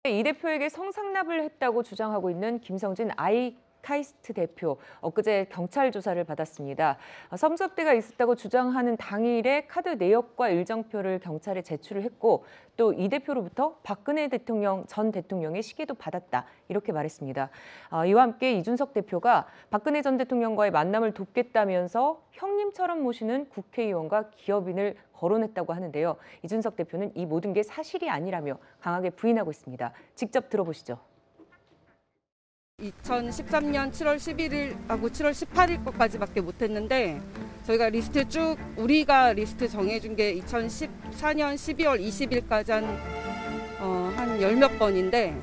이 대표에게 성상납을 했다고 주장하고 있는 김성진 아이카이스트 대표, 엊그제 경찰 조사를 받았습니다. 성접대가 있었다고 주장하는 당일에 카드 내역과 일정표를 경찰에 제출을 했고 또 이 대표로부터 박근혜 전 대통령의 시계도 받았다, 이렇게 말했습니다. 이와 함께 이준석 대표가 박근혜 전 대통령과의 만남을 돕겠다면서 형님처럼 모시는 국회의원과 기업인을 거론했다고 하는데요. 이준석 대표는 이 모든 게 사실이 아니라며 강하게 부인하고 있습니다. 직접 들어보시죠. 2013년 7월 11일하고 7월 18일 것까지밖에 못했는데 저희가 우리가 리스트 정해준 게 2014년 12월 20일까지 한 열 몇 번인데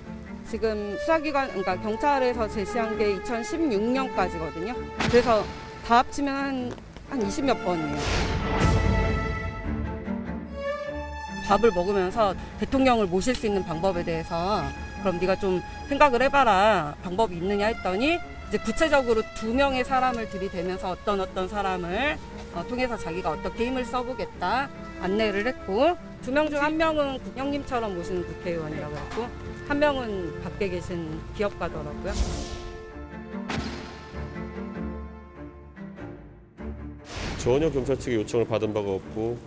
지금 수사기관, 그러니까 경찰에서 제시한 게 2016년까지거든요. 그래서 다 합치면 한 20몇 번이에요. 밥을 먹으면서 대통령을 모실 수 있는 방법에 대해서 그럼 네가 좀 생각을 해봐라, 방법이 있느냐 했더니 이제 구체적으로 2명의 사람을 들이대면서 어떤 사람을 통해서 자기가 어떻게 힘을 써보겠다 안내를 했고, 2명 중 1명은 형님처럼 모시는 국회의원이라고 했고 1명은 밖에 계신 기업가더라고요. 전혀 경찰 측의 요청을 받은 바가 없고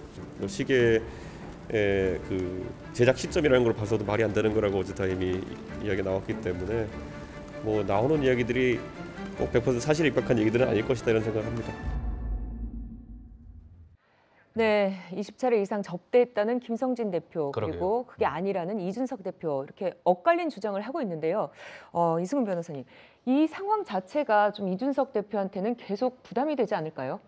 시계 그 제작 시점이라는 걸 봐서도 말이 안 되는 거라고 어제 다 이미 이야기가 나왔기 때문에 뭐 나오는 이야기들이 꼭 100% 사실에 입각한 얘기들은 아닐 것이다, 이런 생각을 합니다. 네, 20차례 이상 접대했다는 김성진 대표, 그러게요. 그리고 그게 아니라는 이준석 대표, 이렇게 엇갈린 주장을 하고 있는데요. 이승훈 변호사님, 이 상황 자체가 좀 이준석 대표한테는 계속 부담이 되지 않을까요?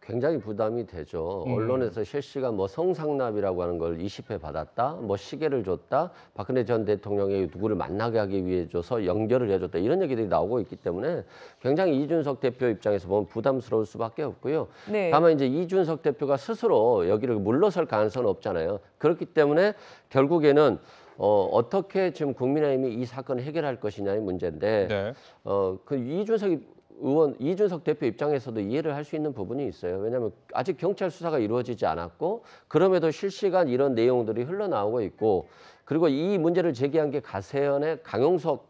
굉장히 부담이 되죠. 언론에서 실시간 뭐 성상납이라고 하는 걸 20회 받았다, 뭐 시계를 줬다, 박근혜 전 대통령이 누구를 만나게 하기 위해 줘서 연결을 해줬다, 이런 얘기들이 나오고 있기 때문에 굉장히 이준석 대표 입장에서 보면 부담스러울 수밖에 없고요. 네. 다만 이제 이준석 대표가 스스로 여기를 물러설 가능성은 없잖아요. 그렇기 때문에 결국에는 어떻게 지금 국민의힘이 이 사건을 해결할 것이냐의 문제인데, 네. 이준석 대표 입장에서도 이해를 할 수 있는 부분이 있어요. 왜냐하면 아직 경찰 수사가 이루어지지 않았고 그럼에도 실시간 이런 내용들이 흘러나오고 있고, 그리고 이 문제를 제기한 게 가세연의 강용석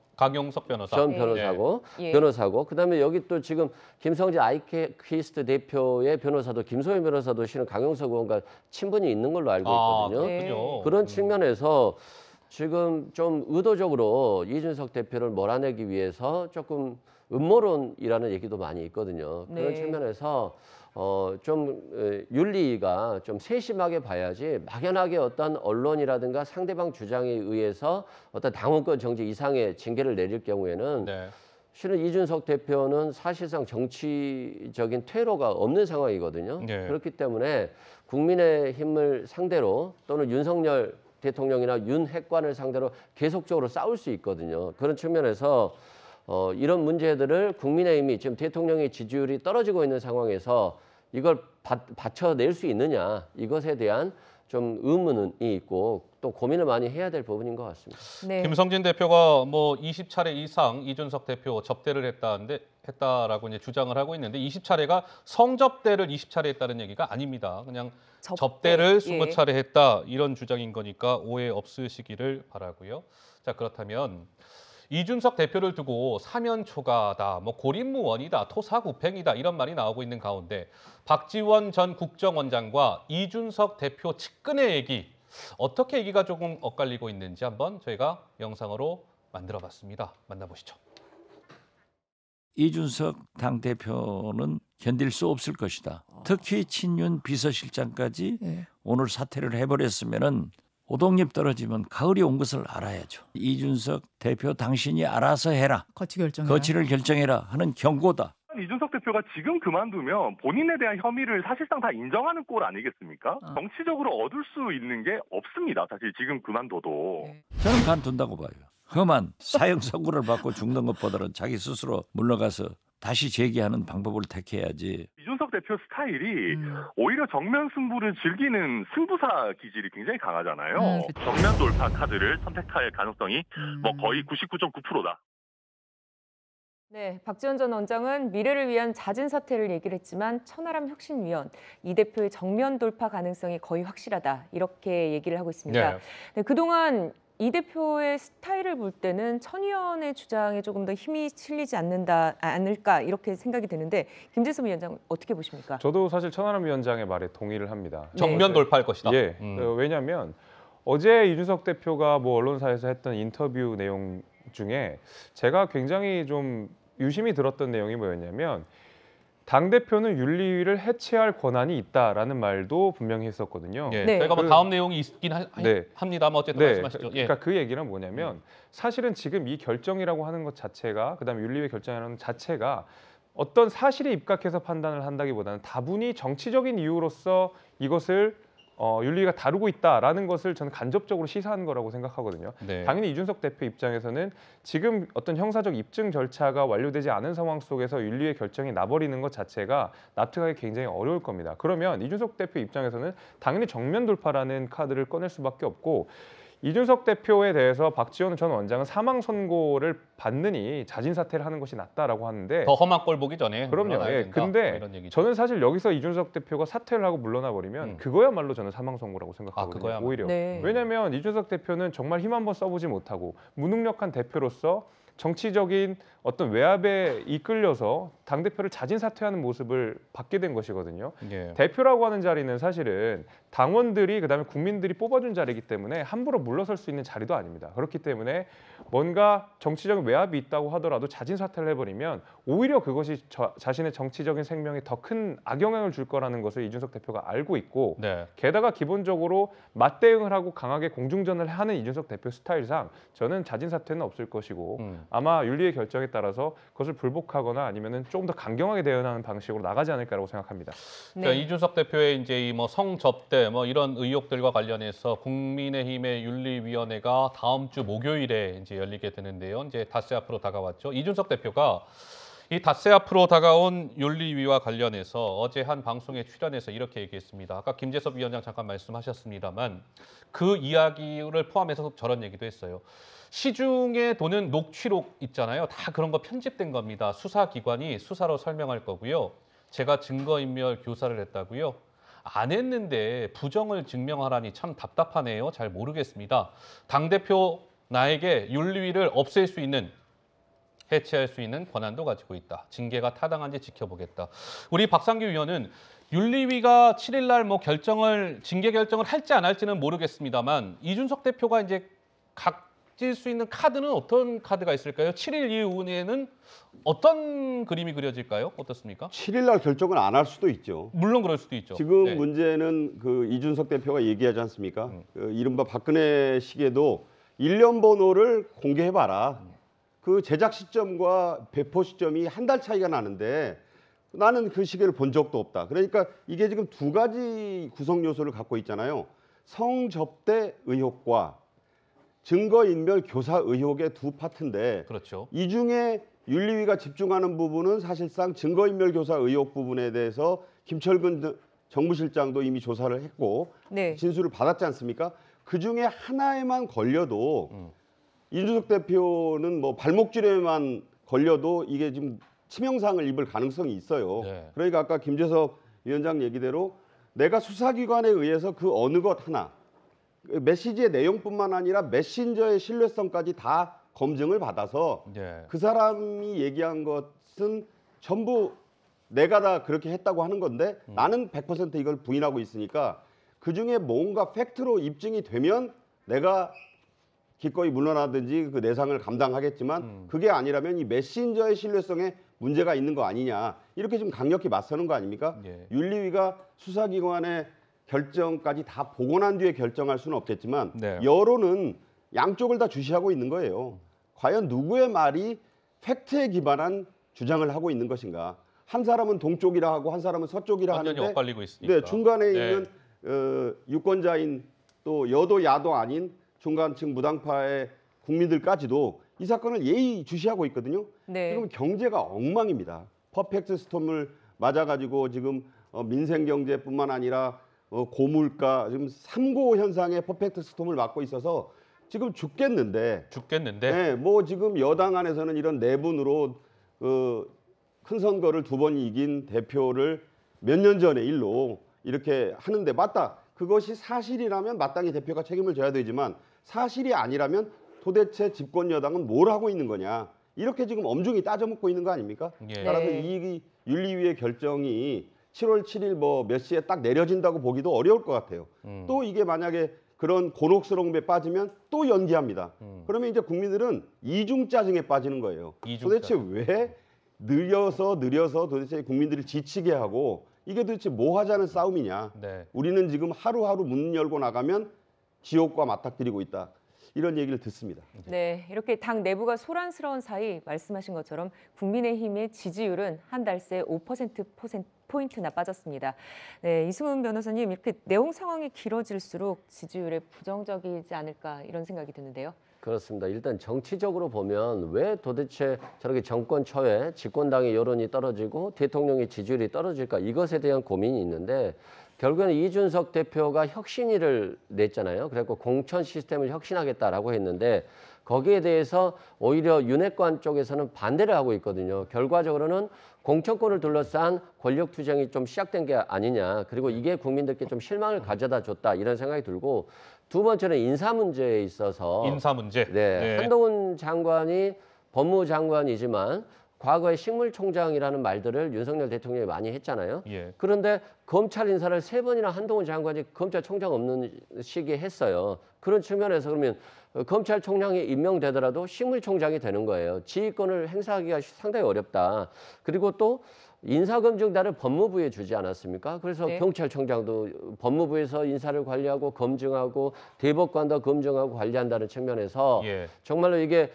변호사. 전 변호사고, 예. 변호사고, 그다음에 여기 또 지금 김성진 아이캐스트 대표의 변호사도 김소연 변호사도 실은 강용석 의원과 친분이 있는 걸로 알고 있거든요. 그렇군요. 그런 측면에서 지금 좀 의도적으로 이준석 대표를 몰아내기 위해서 조금 음모론이라는 얘기도 많이 있거든요. 그런 네. 측면에서 좀 윤리가 좀 세심하게 봐야지, 막연하게 어떤 언론이라든가 상대방 주장에 의해서 어떤 당원권 정지 이상의 징계를 내릴 경우에는 네. 실은 이준석 대표는 사실상 정치적인 퇴로가 없는 상황이거든요. 네. 그렇기 때문에 국민의힘을 상대로 또는 윤석열 대통령이나 윤 핵관을 상대로 계속적으로 싸울 수 있거든요. 그런 측면에서 이런 문제들을 국민의힘이 지금 대통령의 지지율이 떨어지고 있는 상황에서 이걸 받쳐낼 수 있느냐, 이것에 대한 좀 의문이 있고 또 고민을 많이 해야 될 부분인 것 같습니다. 네. 김성진 대표가 뭐 20차례 이상 이준석 대표 접대를 했다라고 이제 주장을 하고 있는데, 20차례가 성접대를 20차례 했다는 얘기가 아닙니다. 그냥 접대를 20차례 했다, 이런 주장인 거니까 오해 없으시기를 바라고요. 자, 그렇다면 이준석 대표를 두고 사면 초과다, 뭐 고립무원이다, 토사구팽이다, 이런 말이 나오고 있는 가운데 박지원 전 국정원장과 이준석 대표 측근의 얘기, 어떻게 얘기가 조금 엇갈리고 있는지 한번 저희가 영상으로 만들어봤습니다. 만나보시죠. 이준석 당대표는 견딜 수 없을 것이다. 특히 친윤 비서실장까지 오늘 사퇴를 해버렸으면은 오동잎 떨어지면 가을이 온 것을 알아야죠. 이준석 대표, 당신이 알아서 해라. 거취를 결정해라 하는 경고다. 이준석 대표가 지금 그만두면 본인에 대한 혐의를 사실상 다 인정하는 꼴 아니겠습니까? 정치적으로 얻을 수 있는 게 없습니다. 사실 지금 그만둬도. 저는 간둔다고 봐요. 험한 사형 선고를 받고 죽는 것보다는 자기 스스로 물러가서 다시 재기하는 방법을 택해야지. 이준석 대표 스타일이 오히려 정면 승부를 즐기는 승부사 기질이 굉장히 강하잖아요. 정면 돌파 카드를 선택할 가능성이 뭐 거의 99.9%다. 네, 박지원 전 원장은 미래를 위한 잦은 사퇴를 얘기를 했지만 천하람 혁신위원, 이 대표의 정면 돌파 가능성이 거의 확실하다, 이렇게 얘기를 하고 있습니다. 네, 그동안 이 대표의 스타일을 볼 때는 천 의원의 주장에 조금 더 힘이 실리지 않을까 이렇게 생각이 드는데 김재섭 위원장 어떻게 보십니까? 저도 사실 천하람 위원장의 말에 동의를 합니다. 정면 돌파할 것이다. 예. 왜냐하면 어제 이준석 대표가 뭐 언론사에서 했던 인터뷰 내용 중에 제가 굉장히 좀 유심히 들었던 내용이 뭐였냐면 당대표는 윤리위를 해체할 권한이 있다라는 말도 분명히 했었거든요. 예, 네. 저희가 뭐 다음 내용이 있긴 네. 합니다만 어쨌든 네. 말씀하시죠. 예. 그러니까 그 얘기는 뭐냐면 사실은 지금 이 결정이라고 하는 것 자체가 그다음에 윤리위 결정이라는 것 자체가 어떤 사실에 입각해서 판단을 한다기보다는 다분히 정치적인 이유로서 이것을 윤리위가 다루고 있다라는 것을 저는 간접적으로 시사한 거라고 생각하거든요. 네. 당연히 이준석 대표 입장에서는 지금 어떤 형사적 입증 절차가 완료되지 않은 상황 속에서 윤리위의 결정이 나버리는 것 자체가 납득하기 굉장히 어려울 겁니다. 그러면 이준석 대표 입장에서는 당연히 정면 돌파라는 카드를 꺼낼 수밖에 없고 이준석 대표에 대해서 박지원 전 원장은 사망 선고를 받느니 자진 사퇴를 하는 것이 낫다라고 하는데 더 험한 꼴 보기 전에 그럼요. 물러나야 예. 된다. 근데 뭐 이런 얘기죠. 저는 사실 여기서 이준석 대표가 사퇴를 하고 물러나 버리면 그거야말로 저는 사망 선고라고 생각하거든요. 그거야말로. 오히려. 네. 왜냐하면 이준석 대표는 정말 힘 한번 써보지 못하고 무능력한 대표로서 정치적인 어떤 외압에 이끌려서 당대표를 자진 사퇴하는 모습을 받게 된 것이거든요. 예. 대표라고 하는 자리는 사실은 당원들이 그다음에 국민들이 뽑아준 자리이기 때문에 함부로 물러설 수 있는 자리도 아닙니다. 그렇기 때문에 뭔가 정치적인 외압이 있다고 하더라도 자진 사퇴를 해버리면 오히려 그것이 자신의 정치적인 생명에 더 큰 악영향을 줄 거라는 것을 이준석 대표가 알고 있고 네. 게다가 기본적으로 맞대응을 하고 강하게 공중전을 하는 이준석 대표 스타일상 저는 자진 사퇴는 없을 것이고 아마 윤리의 결정에 따라서 그것을 불복하거나 아니면은 조금 더 강경하게 대응하는 방식으로 나가지 않을까라고 생각합니다. 네. 그러니까 이준석 대표의 이제 이 뭐 성접대 뭐 이런 의혹들과 관련해서 국민의힘의 윤리위원회가 다음 주 목요일에 이제 열리게 되는데요. 이제 닷새 앞으로 다가왔죠. 이준석 대표가 이 닷새 앞으로 다가온 윤리위와 관련해서 어제 한 방송에 출연해서 이렇게 얘기했습니다. 아까 김재섭 위원장 잠깐 말씀하셨습니다만 그 이야기를 포함해서 저런 얘기도 했어요. 시중에 도는 녹취록 있잖아요. 다 그런 거 편집된 겁니다. 수사기관이 수사로 설명할 거고요. 제가 증거인멸 교사를 했다고요. 안 했는데 부정을 증명하라니 참 답답하네요. 잘 모르겠습니다. 당대표 나에게 윤리위를 없앨 수 있는 해체할 수 있는 권한도 가지고 있다. 징계가 타당한지 지켜보겠다. 우리 박상규 의원은 윤리위가 7일 날 뭐 징계 결정을 할지 안 할지는 모르겠습니다만 이준석 대표가 이제 각질 수 있는 카드는 어떤 카드가 있을까요? 7일 이후에는 어떤 그림이 그려질까요? 어떻습니까? 7일 날 결정을 안 할 수도 있죠. 물론 그럴 수도 있죠. 지금 네. 문제는 그 이준석 대표가 얘기하지 않습니까? 그 이른바 박근혜 시기에도 1년 번호를 공개해봐라. 그 제작 시점과 배포 시점이 한 달 차이가 나는데 나는 그 시계를 본 적도 없다. 그러니까 이게 지금 두 가지 구성 요소를 갖고 있잖아요. 성접대 의혹과 증거인멸 교사 의혹의 두 파트인데 그렇죠. 이 중에 윤리위가 집중하는 부분은 사실상 증거인멸 교사 의혹 부분에 대해서 김철근 정무실장도 이미 조사를 했고 네. 진술을 받았지 않습니까? 그 중에 하나에만 걸려도 이준석 대표는 뭐 발목줄에만 걸려도 이게 지금 치명상을 입을 가능성이 있어요. 네. 그러니까 아까 김재섭 위원장 얘기대로 내가 수사기관에 의해서 그 어느 것 하나 메시지의 내용뿐만 아니라 메신저의 신뢰성까지 다 검증을 받아서 네. 그 사람이 얘기한 것은 전부 내가 다 그렇게 했다고 하는 건데 나는 100% 이걸 부인하고 있으니까 그중에 뭔가 팩트로 입증이 되면 내가 기꺼이 물러나든지 그 내상을 감당하겠지만 그게 아니라면 이 메신저의 신뢰성에 문제가 있는 거 아니냐 이렇게 좀 강력히 맞서는 거 아닙니까? 예. 윤리위가 수사기관의 결정까지 다 보고 난 뒤에 결정할 수는 없겠지만 네. 여론은 양쪽을 다 주시하고 있는 거예요. 과연 누구의 말이 팩트에 기반한 주장을 하고 있는 것인가? 한 사람은 동쪽이라 하고 한 사람은 서쪽이라 완전히 하는데 엇갈리고 있으니까. 네, 중간에 네. 있는 유권자인 또 여도 야도 아닌 중간층 무당파의 국민들까지도 이 사건을 예의주시하고 있거든요. 네. 지금 경제가 엉망입니다. 퍼펙트 스톰을 맞아가지고 지금 민생 경제뿐만 아니라 고물가 지금 3고 현상의 퍼펙트 스톰을 맞고 있어서 지금 죽겠는데. 네, 뭐 지금 여당 안에서는 이런 내분으로 큰 선거를 2번 이긴 대표를 몇 년 전에 일로 이렇게 하는데 맞다. 그것이 사실이라면 마땅히 대표가 책임을 져야 되지만 사실이 아니라면 도대체 집권 여당은 뭘 하고 있는 거냐. 이렇게 지금 엄중히 따져먹고 있는 거 아닙니까? 예. 따라서 이 윤리위의 결정이 7월 7일 뭐 몇 시에 딱 내려진다고 보기도 어려울 것 같아요. 또 이게 만약에 그런 곤혹스러움에 빠지면 또 연기합니다. 그러면 이제 국민들은 이중 짜증에 빠지는 거예요. 도대체 왜 느려서 도대체 국민들을 지치게 하고 이게 도대체 뭐 하자는 싸움이냐. 네. 우리는 지금 하루하루 문 열고 나가면 지옥과 맞닥뜨리고 있다. 이런 얘기를 듣습니다. 네, 이렇게 당 내부가 소란스러운 사이 말씀하신 것처럼 국민의힘의 지지율은 한 달 새 5%포인트나 빠졌습니다. 네, 이승훈 변호사님, 이렇게 내용 상황이 길어질수록 지지율에 부정적이지 않을까 이런 생각이 드는데요. 그렇습니다. 일단 정치적으로 보면 왜 도대체 저렇게 정권 초에 집권당의 여론이 떨어지고 대통령의 지지율이 떨어질까 이것에 대한 고민이 있는데 결국에는 이준석 대표가 혁신위를 냈잖아요. 그래서 공천 시스템을 혁신하겠다라고 했는데 거기에 대해서 오히려 윤핵관 쪽에서는 반대를 하고 있거든요. 결과적으로는 공천권을 둘러싼 권력 투쟁이 좀 시작된 게 아니냐. 그리고 이게 국민들께 좀 실망을 가져다 줬다 이런 생각이 들고 두 번째는 인사 문제에 있어서 인사 문제. 네. 한동훈 장관이 법무장관이지만 과거에 식물총장이라는 말들을 윤석열 대통령이 많이 했잖아요. 예. 그런데 검찰 인사를 3번이나 한동훈 장관이 검찰총장 없는 시기에 했어요. 그런 측면에서 그러면 검찰총장이 임명되더라도 식물총장이 되는 거예요. 지휘권을 행사하기가 상당히 어렵다. 그리고 또 인사검증단을 법무부에 주지 않았습니까? 그래서 네. 경찰청장도 법무부에서 인사를 관리하고 검증하고 대법관도 검증하고 관리한다는 측면에서 예. 정말로 이게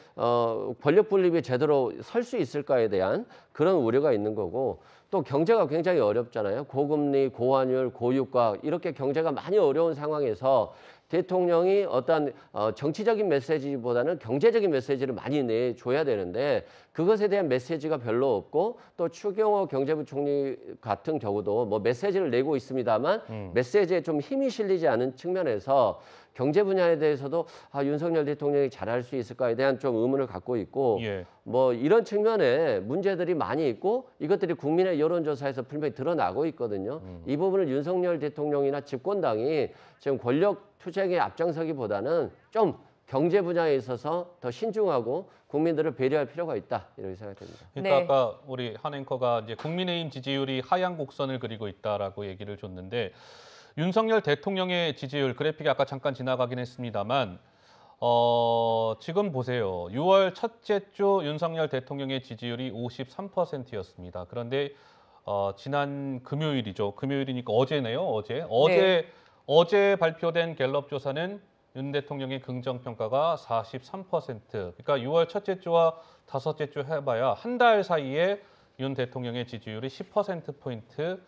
권력 분립이 제대로 설 수 있을까에 대한 그런 우려가 있는 거고 또 경제가 굉장히 어렵잖아요. 고금리, 고환율, 고유가 이렇게 경제가 많이 어려운 상황에서 대통령이 어떤 정치적인 메시지보다는 경제적인 메시지를 많이 내줘야 되는데 그것에 대한 메시지가 별로 없고 또 추경호 경제부총리 같은 경우도 뭐 메시지를 내고 있습니다만 메시지에 좀 힘이 실리지 않은 측면에서 경제 분야에 대해서도 윤석열 대통령이 잘할 수 있을까에 대한 좀 의문을 갖고 있고 예. 뭐 이런 측면에 문제들이 많이 있고 이것들이 국민의 여론조사에서 분명히 드러나고 있거든요. 이 부분을 윤석열 대통령이나 집권당이 지금 권력 투쟁에 앞장서기보다는 좀 경제 분야에 있어서 더 신중하고 국민들을 배려할 필요가 있다 이렇게 생각됩니다. 그러니까 네. 아까 우리 한 앵커가 이제 국민의힘 지지율이 하향 곡선을 그리고 있다라고 얘기를 줬는데 윤석열 대통령의 지지율 그래픽이 아까 잠깐 지나가긴 했습니다만 지금 보세요. 6월 첫째 주 윤석열 대통령의 지지율이 53%였습니다. 그런데 지난 금요일이죠. 금요일이니까 어제네요. 어제 발표된 갤럽 조사는 윤 대통령의 긍정평가가 43%. 그러니까 6월 첫째 주와 다섯째 주 해봐야 한 달 사이에 윤 대통령의 지지율이 10%포인트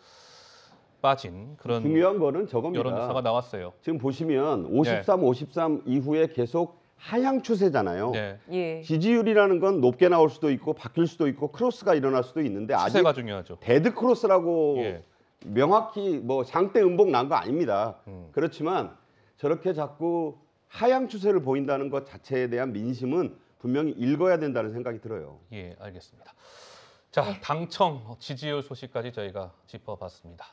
빠진 그런 중요한 거는 저겁니다. 여론조사가 나왔어요. 지금 보시면 53 이후에 계속 하향 추세잖아요. 네. 예. 지지율이라는 건 높게 나올 수도 있고 바뀔 수도 있고 크로스가 일어날 수도 있는데 아직 추세가 중요하죠. 데드 크로스라고 예. 명확히 뭐 장대 음봉 난 거 아닙니다. 그렇지만 저렇게 자꾸 하향 추세를 보인다는 것 자체에 대한 민심은 분명히 읽어야 된다는 생각이 들어요. 예, 알겠습니다. 자, 당청 지지율 소식까지 저희가 짚어봤습니다.